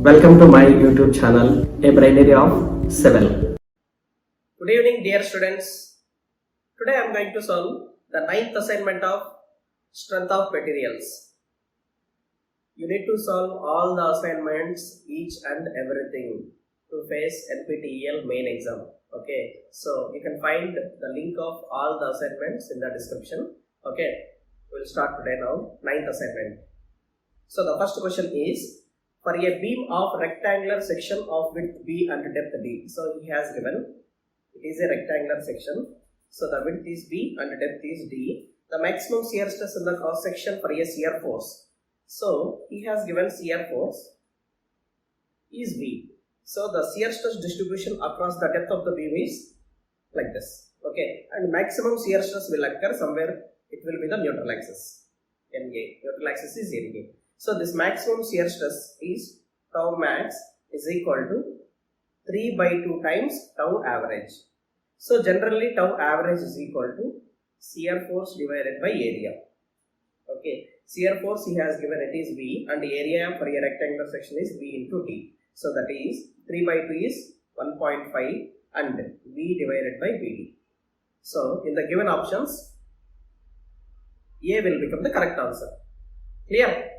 Welcome to my YouTube channel, A Brain Area of Civil. Good evening, dear students. Today I am going to solve the 9th assignment of Strength of Materials. You need to solve all the assignments, each and everything, to face NPTEL main exam. Okay, so you can find the link of all the assignments in the description. Okay, we'll start today now, 9th assignment. So the first question is, for a beam of rectangular section of width B and depth D. So he has given, it is a rectangular section. So the width is B and depth is D. The maximum shear stress in the cross section for a shear force. So he has given shear force is V. So the shear stress distribution across the depth of the beam is like this. Okay, and maximum shear stress will occur somewhere. It will be the neutral axis. NA. Neutral axis is NA. So this maximum shear stress is tau max is equal to 3 by 2 times tau average. So generally tau average is equal to shear force divided by area. Okay, shear force he has given it is V and area for a rectangular section is V into D. So that is 3 by 2 is 1.5 and V divided by BD. So in the given options, A will become the correct answer. Clear?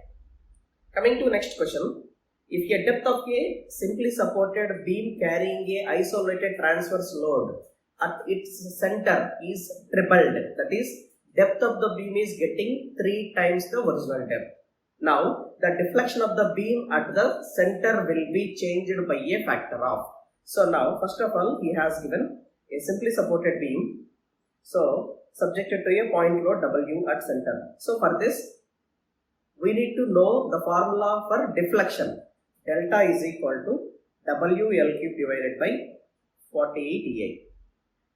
Coming to next question, if a depth of a simply supported beam carrying a isolated transverse load at its center is trebled, that is, depth of the beam is getting 3 times the original depth. Now, the deflection of the beam at the center will be changed by a factor of. So now, first of all, he has given a simply supported beam, so subjected to a point load W at center. So for this, we need to know the formula for deflection. Delta is equal to WL cube divided by 48EA.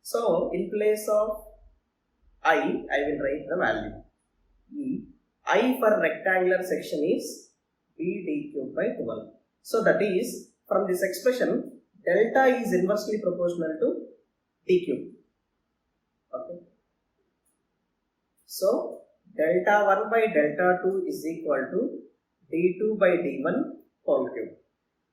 So in place of I will write the value E. I for rectangular section is BD cube by 12. So that is, from this expression, delta is inversely proportional to D cube. Okay. So delta 1 by delta 2 is equal to d2 by d1 whole cube.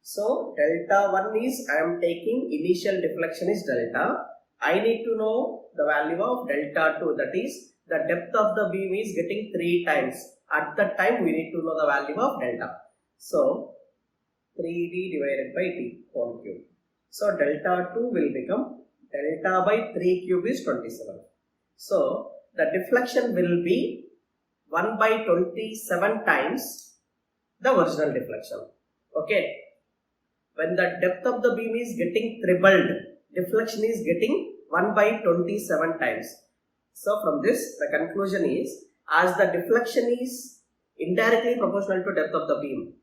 So delta 1 is, I am taking initial deflection is delta. I need to know the value of delta 2, that is the depth of the beam is getting 3 times. At that time we need to know the value of delta. So 3d divided by d whole cube. So delta 2 will become delta by 3 cube is 27. So the deflection will be 1 by 27 times the original deflection. Okay. When the depth of the beam is getting trebled, deflection is getting 1 by 27 times. So from this, the conclusion is, as the deflection is indirectly proportional to depth of the beam.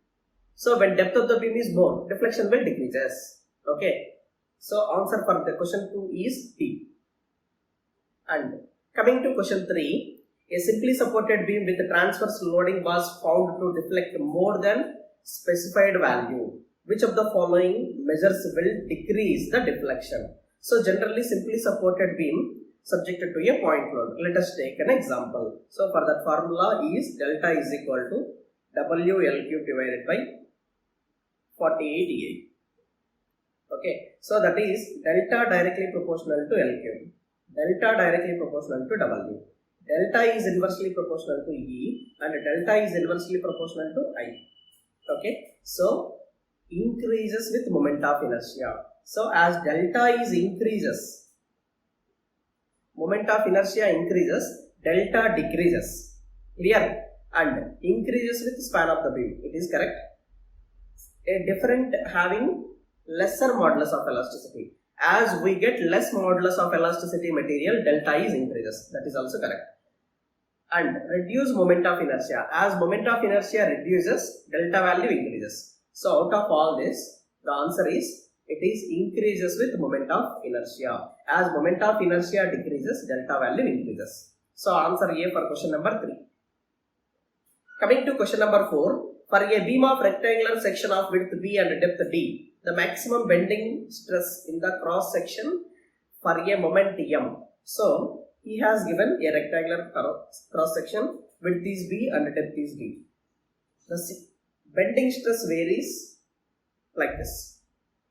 So when depth of the beam is more, deflection will decreases. Okay. So answer for the question 2 is D. And coming to question 3, a simply supported beam with transverse loading was found to deflect more than specified value. Which of the following measures will decrease the deflection? So generally simply supported beam subjected to a point load. Let us take an example. So for that formula is delta is equal to WL cube divided by 48EA. Okay, so that is delta directly proportional to L cube. Delta directly proportional to W. Delta is inversely proportional to E and delta is inversely proportional to I. Okay, so increases with moment of inertia. So as delta is increases, moment of inertia increases, delta decreases. Clear? And increases with span of the beam. It is correct. A different having lesser modulus of elasticity. As we get less modulus of elasticity material, delta is increases. That is also correct. And reduce moment of inertia. As moment of inertia reduces, delta value increases. So out of all this, the answer is, it is increases with moment of inertia. As moment of inertia decreases, delta value increases. So answer A for question number 3. Coming to question number 4, for a beam of rectangular section of width B and depth D, the maximum bending stress in the cross section for a moment M. So he has given a rectangular cross section, width is B and depth is D. The bending stress varies like this.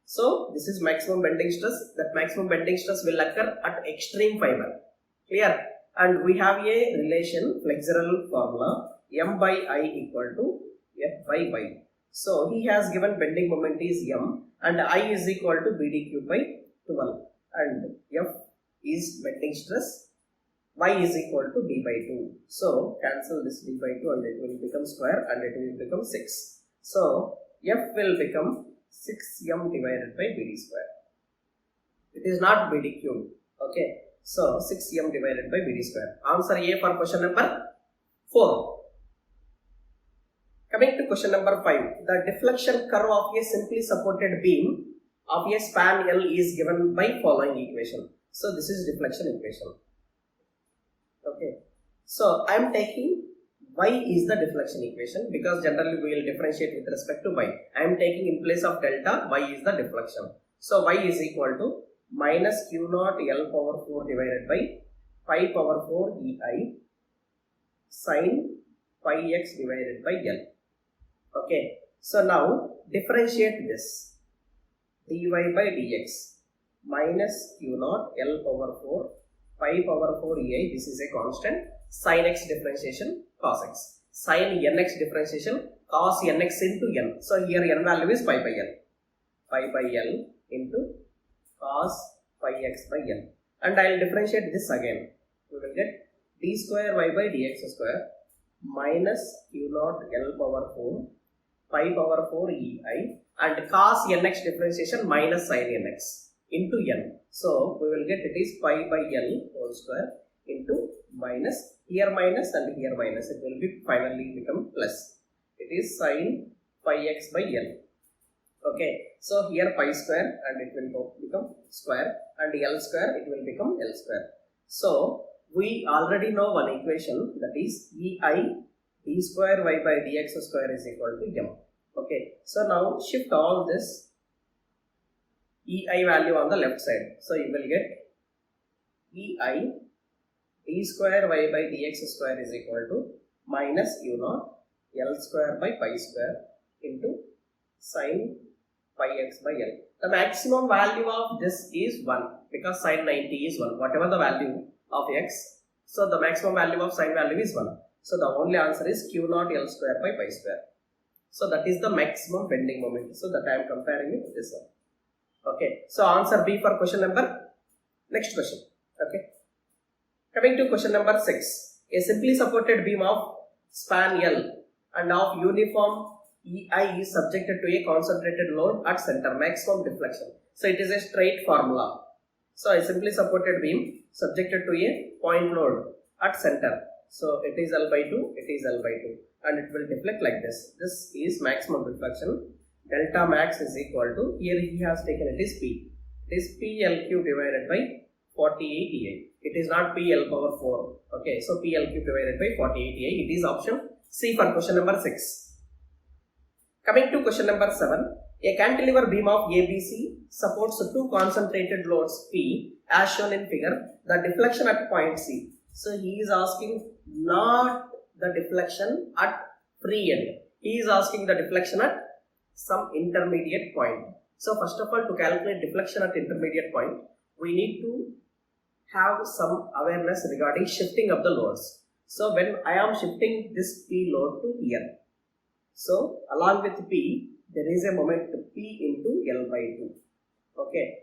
So this is maximum bending stress. That maximum bending stress will occur at extreme fiber. Clear? And we have a relation, flexural formula, M by I equal to F by Y. So he has given bending moment is M and I is equal to BDQ by 12 and F is bending stress, Y is equal to D by 2. So cancel this D by 2 and it will become square and it will become 6. So F will become 6M divided by BD square. It is not BD cube. Okay. So 6M divided by BD square. Answer A for question number 4. Coming to question number 5. The deflection curve of a simply supported beam of a span L is given by following equation. So this is deflection equation. Okay. So I am taking Y is the deflection equation because generally we will differentiate with respect to Y. I am taking in place of delta, Y is the deflection. So Y is equal to minus Q naught L power 4 divided by pi power 4 EI sin pi x divided by L. Okay. So now differentiate this dy by dx minus Q naught L power 4 pi power 4 EI, this is a constant, sin x differentiation cos x, sin nx differentiation cos nx into n. So here n value is pi by L into cos pi x by L. And I will differentiate this again. We will get d square y by dx square minus Q naught L power 4 pi power 4 EI and cos nx differentiation minus sin nx into n. So we will get it is pi by L whole square into minus, here minus and here minus, it will be finally become plus. It is sin pi x by L. Okay, so here pi square and it will become square and L square, it will become L square. So we already know one equation, that is EI d square y by dx square is equal to m. Okay, so now shift all this EI value on the left side. So you will get EI d square y by dx square is equal to minus u naught L square by pi square into sin pi x by L. The maximum value of this is 1 because sin 90 is 1. Whatever the value of x, so the maximum value of sin value is 1. So the only answer is Q naught L square by pi square. So that is the maximum bending moment. So that I am comparing it with this one. Okay. So answer B for question number. Next question. Okay. Coming to question number 6. A simply supported beam of span L and of uniform EI is subjected to a concentrated load at center, maximum deflection. So it is a straight formula. So a simply supported beam subjected to a point load at center. So it is L by 2, it is L by 2 and it will deflect like this. This is maximum deflection. Delta max is equal to, here he has taken it is P. It is PL cube divided by 48 EI. It is not PL power 4. Okay, so PL cube divided by 48 EI. It is option C for question number 6. Coming to question number 7. A cantilever beam of ABC supports two concentrated loads P as shown in figure. The deflection at point C. So he is asking not the deflection at free end. He is asking the deflection at some intermediate point. So first of all, to calculate deflection at intermediate point, we need to have some awareness regarding shifting of the loads. So when I am shifting this P load to here, so along with P, there is a moment P into L by 2. Okay,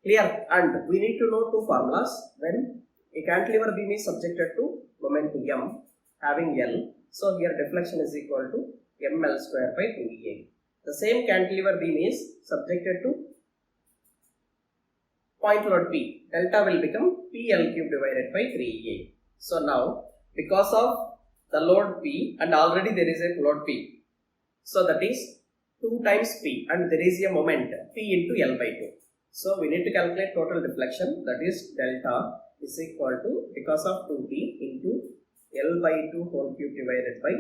clear? And we need to know two formulas. When a cantilever beam is subjected to moment M having L, so here deflection is equal to ML square by 2EA. The same cantilever beam is subjected to point load P. Delta will become PL cube divided by 3EA. So now, because of the load P and already there is a load P, so that is 2 times P and there is a moment P into L by 2. So we need to calculate total deflection, that is delta is equal to, because of 2P into L by 2 whole cube divided by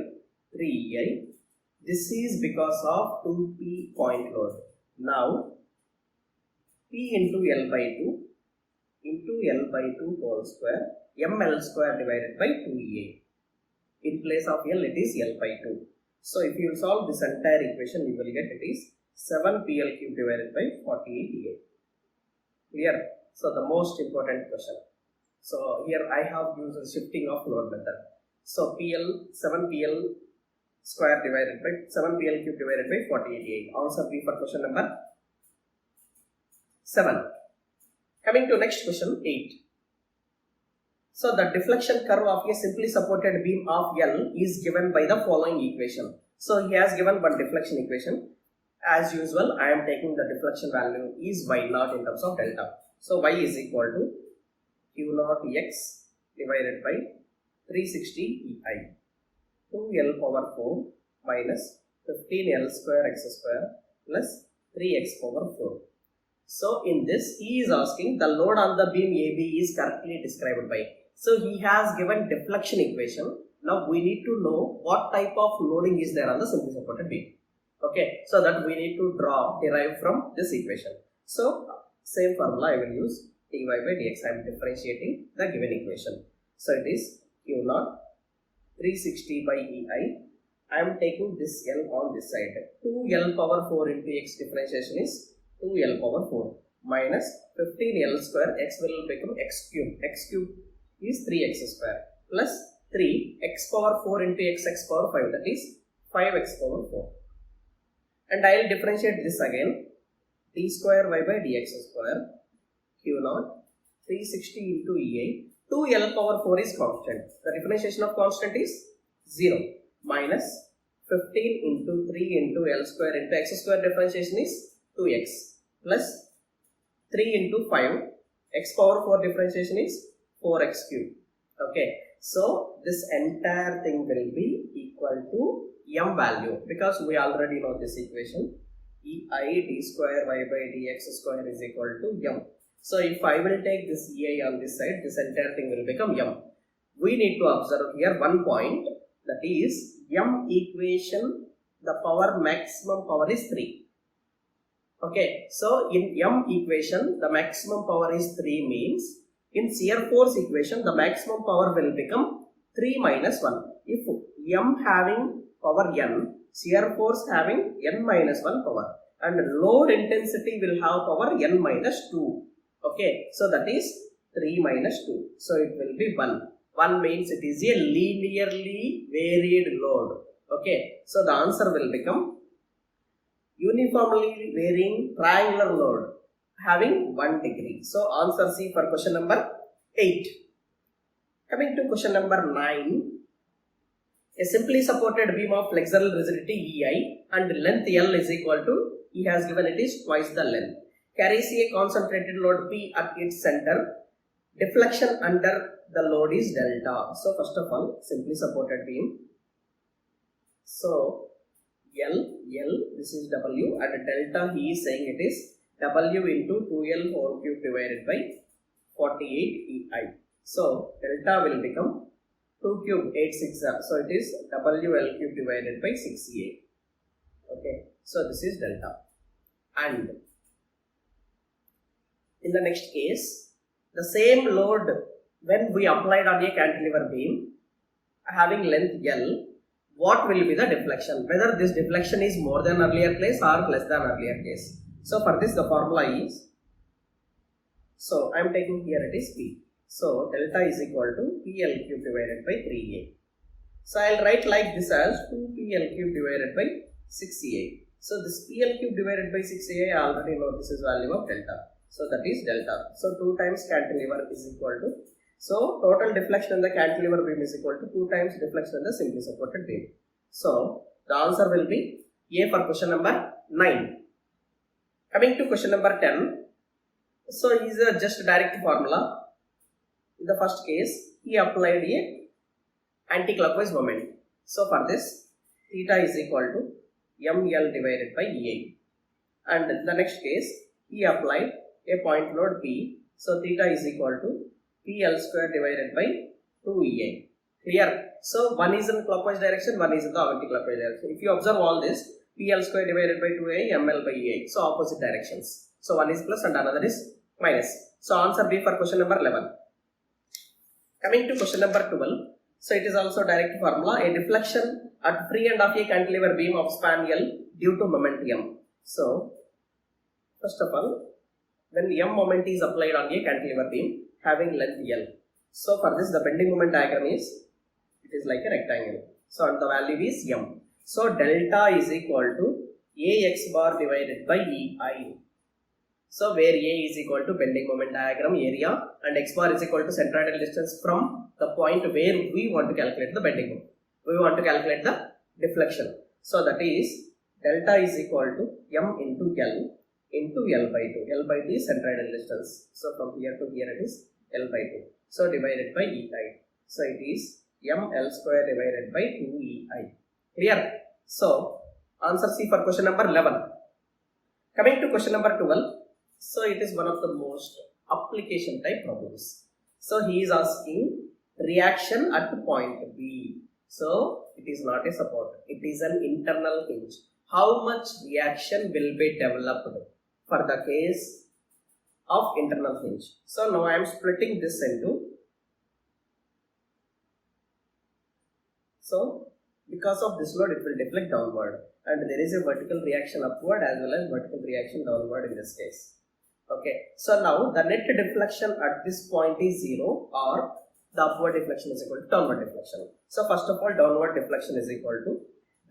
3EI. This is because of 2P point load. Now P into L by 2 into L by 2 whole square ML square divided by 2EA. In place of L it is L by 2. So if you solve this entire equation, you will get it is 7 PL cube divided by 48 EI. Clear? So the most important question. So here I have used the shifting of load method. So 7 PL square divided by 7 PL cube divided by 48 EI. Answer B for question number 7. Coming to next question 8. So the deflection curve of a simply supported beam of L is given by the following equation. So he has given one deflection equation. As usual, I am taking the deflection value is y naught in terms of delta. So y is equal to q naught x divided by 360 EI. 2L power 4 minus 15L square x square plus 3x power 4. So in this, he is asking the load on the beam AB is correctly described by. So he has given deflection equation. Now we need to know what type of loading is there on the simply supported beam. Okay, so that we need to derive from this equation. So same formula I will use, dy by dx. I am differentiating the given equation. So it is q naught 360 by EI. I am taking this L on this side. 2L power 4 into x differentiation is 2L power 4 minus 15L square, x will become x cube. X cube is 3x square plus 3 x power 4 into x power 5, that is 5x power 4. And I will differentiate this again, d square y by dx square q naught 360 into EI. 2L power 4 is constant. The differentiation of constant is 0 minus 15 into 3 into L square into x square differentiation is 2x plus 3 into 5 x power 4 differentiation is 4x cube. Okay, so this entire thing will be equal to m value, because we already know this equation, EI d square y by dx square is equal to m. So if I will take this EI on this side, this entire thing will become m. We need to observe here one point, that is m equation, the power maximum power is 3. Okay, so in m equation the maximum power is 3 means in shear force equation the maximum power will become 3 minus 1. If m having power n, shear force having n minus 1 power, and load intensity will have power n minus 2. Okay, so that is 3 minus 2. So it will be 1. 1 means it is a linearly varied load. Okay, so the answer will become uniformly varying triangular load having 1 degree. So answer C for question number 8. Coming to question number 9. A simply supported beam of flexural rigidity EI and length L is equal to, he has given it is twice the length, carries a concentrated load P at its center. Deflection under the load is delta. So first of all, simply supported beam. So L, this is W, and delta he is saying it is W into 2L 4 cube divided by 48 EI. So delta will become 2 cube 8 6, so it is WL cube divided by 6EA. Okay, so this is delta. And in the next case, the same load when we applied on a cantilever beam having length L, what will be the deflection? Whether this deflection is more than earlier case or less than earlier case. So for this the formula is, so I am taking here it is P. So delta is equal to PL cube divided by 3A. So I will write like this as 2PL cube divided by 6A. So this PL cube divided by 6A, I already know this is value of delta. So that is delta. So 2 times cantilever is equal to, so total deflection in the cantilever beam is equal to 2 times deflection in the simply supported beam. So the answer will be A for question number 9. Coming to question number 10. So is a just direct formula. In the first case, he applied a anti-clockwise moment. So for this, theta is equal to ML divided by EA. And in the next case, he applied a point load P. So theta is equal to PL square divided by 2EA. Clear? So one is in clockwise direction, one is in the anti-clockwise direction. If you observe all this, PL square divided by 2A, ML by EA. So opposite directions. So one is plus and another is minus. So answer B for question number 11. Coming to question number 12. So it is also direct formula. A deflection at free end of a cantilever beam of span L due to moment M So, first of all, when M moment is applied on a cantilever beam having length L. So, for this, the bending moment diagram is, it is like a rectangle. So, and the value is M. So, delta is equal to AX bar divided by EI. So, where A is equal to bending moment diagram area and X bar is equal to centroidal distance from the point where we want to calculate the bending moment. We want to calculate the deflection. So, that is delta is equal to M into L into L by 2. L by 2 is centroidal distance. So, from here to here it is L by 2. So, divided by EI. So, it is ML square divided by 2EI. Clear? So, answer C for question number 11. Coming to question number 12. So, it is one of the most application type problems. So, he is asking reaction at point B. So, it is not a support. It is an internal hinge. How much reaction will be developed for the case of internal hinge? So, now I am splitting this into. So, because of this load, it will deflect downward. And there is a vertical reaction upward as well as vertical reaction downward in this case. Okay, so now the net deflection at this point is 0 or the upward deflection is equal to downward deflection. So first of all, downward deflection is equal to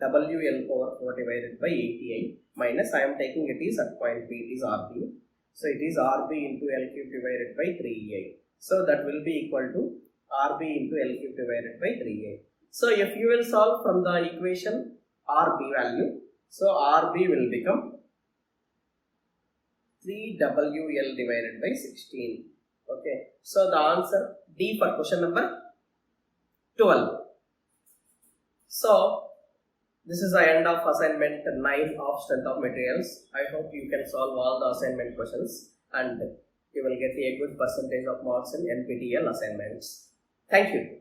WL over 4 divided by 80I minus, I am taking it is at point B, it is RB. So it is RB into L cube divided by 3I. So that will be equal to RB into L cube divided by 3I. So if you will solve from the equation RB value, so RB will become 3WL divided by 16. Okay, so the answer D for question number 12. So, this is the end of assignment 9 of Strength of Materials. I hope you can solve all the assignment questions and you will get a good percentage of marks in NPTEL assignments. Thank you.